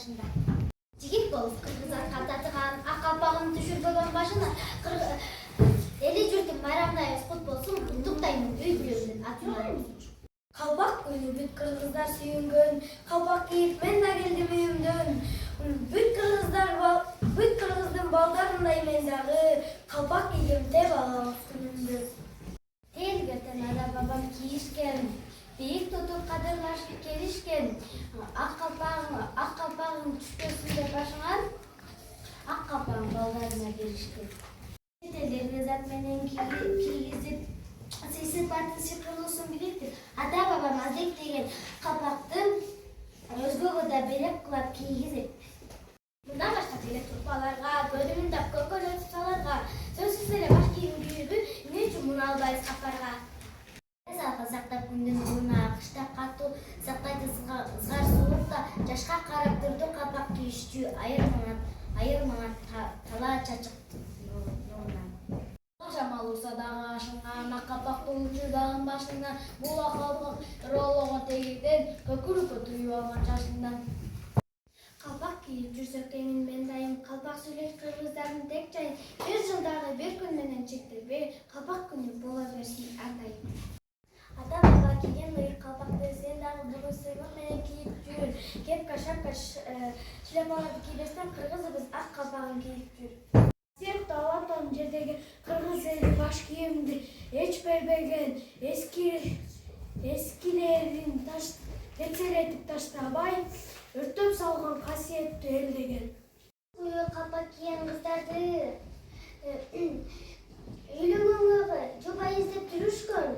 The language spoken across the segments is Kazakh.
başında. Jigit bolup kırgızatка татыган ак калпагын түшүрбөгөн башына эли журтун байрамдайбыз кут болсун куттуктаймын үй бүлөмдүн атынан. Kalpak günü büt kırgızlar suyungun, kalpak giyip men de geldim evimden. Büt kırgızdın baldarındayım men dağı, kalpak giydim de bağlamak günümdü. Tel göten ada babam giyişken, büyük tutup kadırlar gelişken, ak kalpağın düşkesinde başınan, ak kalpağın baldarına gelişken. Tellerini zatmenen kiygizip, sesi partisi kurulsun bilektir. Ata babam azek деген қалпақты өзгөгө да берек кылап кийгизет. Мындан башка деле турпаларга, бөлүмүн тап көкөлөт саларга, сөзсүз эле баш кийим кийүүбү эмне үчүн муну албайбыз капарга? Салгы сактап күндүн нурuna, кышта катуу сактайды ызгар суулукта, жашка карап турду калпак кийишчү айырмаңат тала чачык нурунан. Шамал урса дагы ашынган, ак калпактуу учурдагын башынан, була калпак роолого тегиден, көкүрүккө түйүп алган чачынан. Калпак кийип жүрсөк эмин мен дайым, калпак сүйлөш кыргыздардын тек жайы, бир жылдагы бир күн менен чектелбей, калпак күнү боло берсин ар дайым. Ата баба кийген ыйык калпакты сен дагы бүгүн сыйлык менен кийип жүр. Кепка, шапка, шляпаларды кийбестен кыргызыбыз ак калпагын кийип жүр. Сен талантан жердеги кыргыз эли баш кийимди эч бербеген, эскилерин текшеретип таштабай, өртөп салган касиеттүү эл деген. Уюк калпак кийген кыздарды үйлөнгөнгө жоба издеп жүрүшкөн.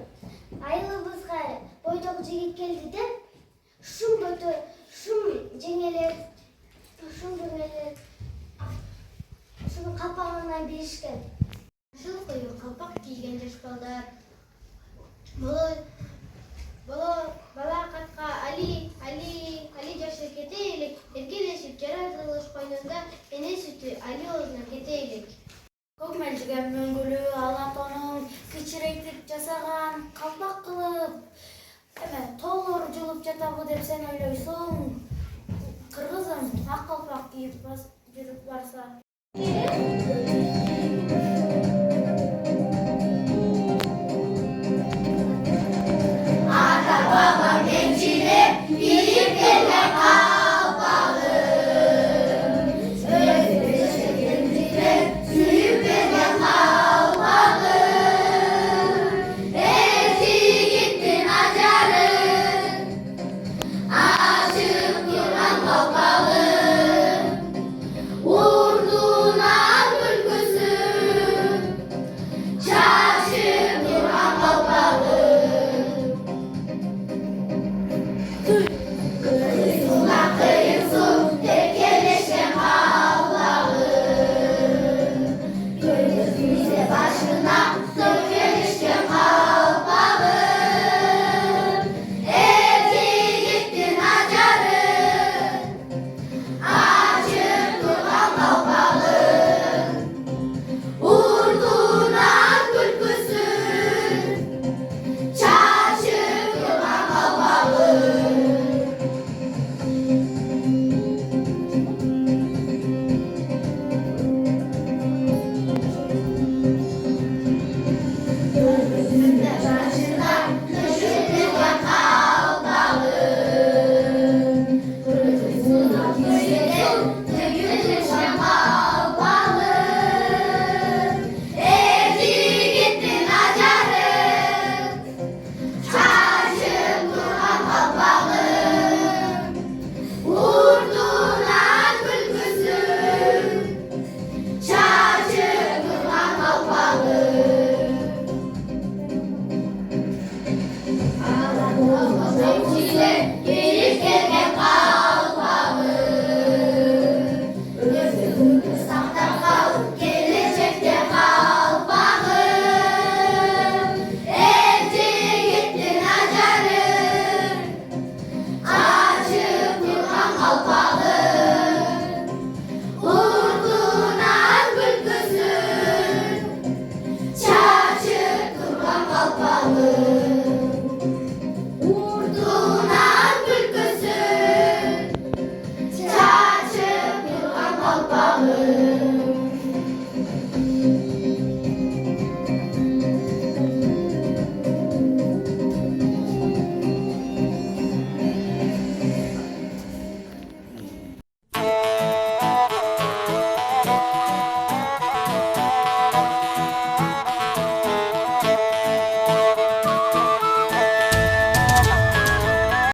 Айылыбызга бойдогу жигит келди деп, шум жеңелер, şunu kapağından birişken. Şunu koyuyor kapak giygen жаш балдар. Бала катка Али жашы кетейлик, эркелешип жаратылыш койнунда эне сүтү Али оозуна кетейлик. Көк мелжиген мөңгүлүү алатонун кичирейтип жасаган калпак кылып, тоолор жулуп жатабы деп сен ойлойсуң. Кыргызым ак калпак кийип жүрүп барса. Ata babam gençliğe giyip gelen kalpağım, özdeşe gençliğe süyüp gelen kalpağım, eti gittin acarım, aşık duran kalpağım, vurduna gülgüsü, şaşıp duran kalpağım. Kıyısın tekeleşen kalpağım, gözümüze başına tökeleşen kalpağım, eti gittin acarım, açık duran kalpağım, vurduna gülgüsü, şaşıp duran kalpağım. Gözümüzde başına düşürülen kalpağım, kırmızına köyden tükürüşen kalpağım, eti gittin acarım, şaşıp duran kalpağım, vurduna gülgüsün, şaşıp duran kalpağım. Ağlatma gençliğe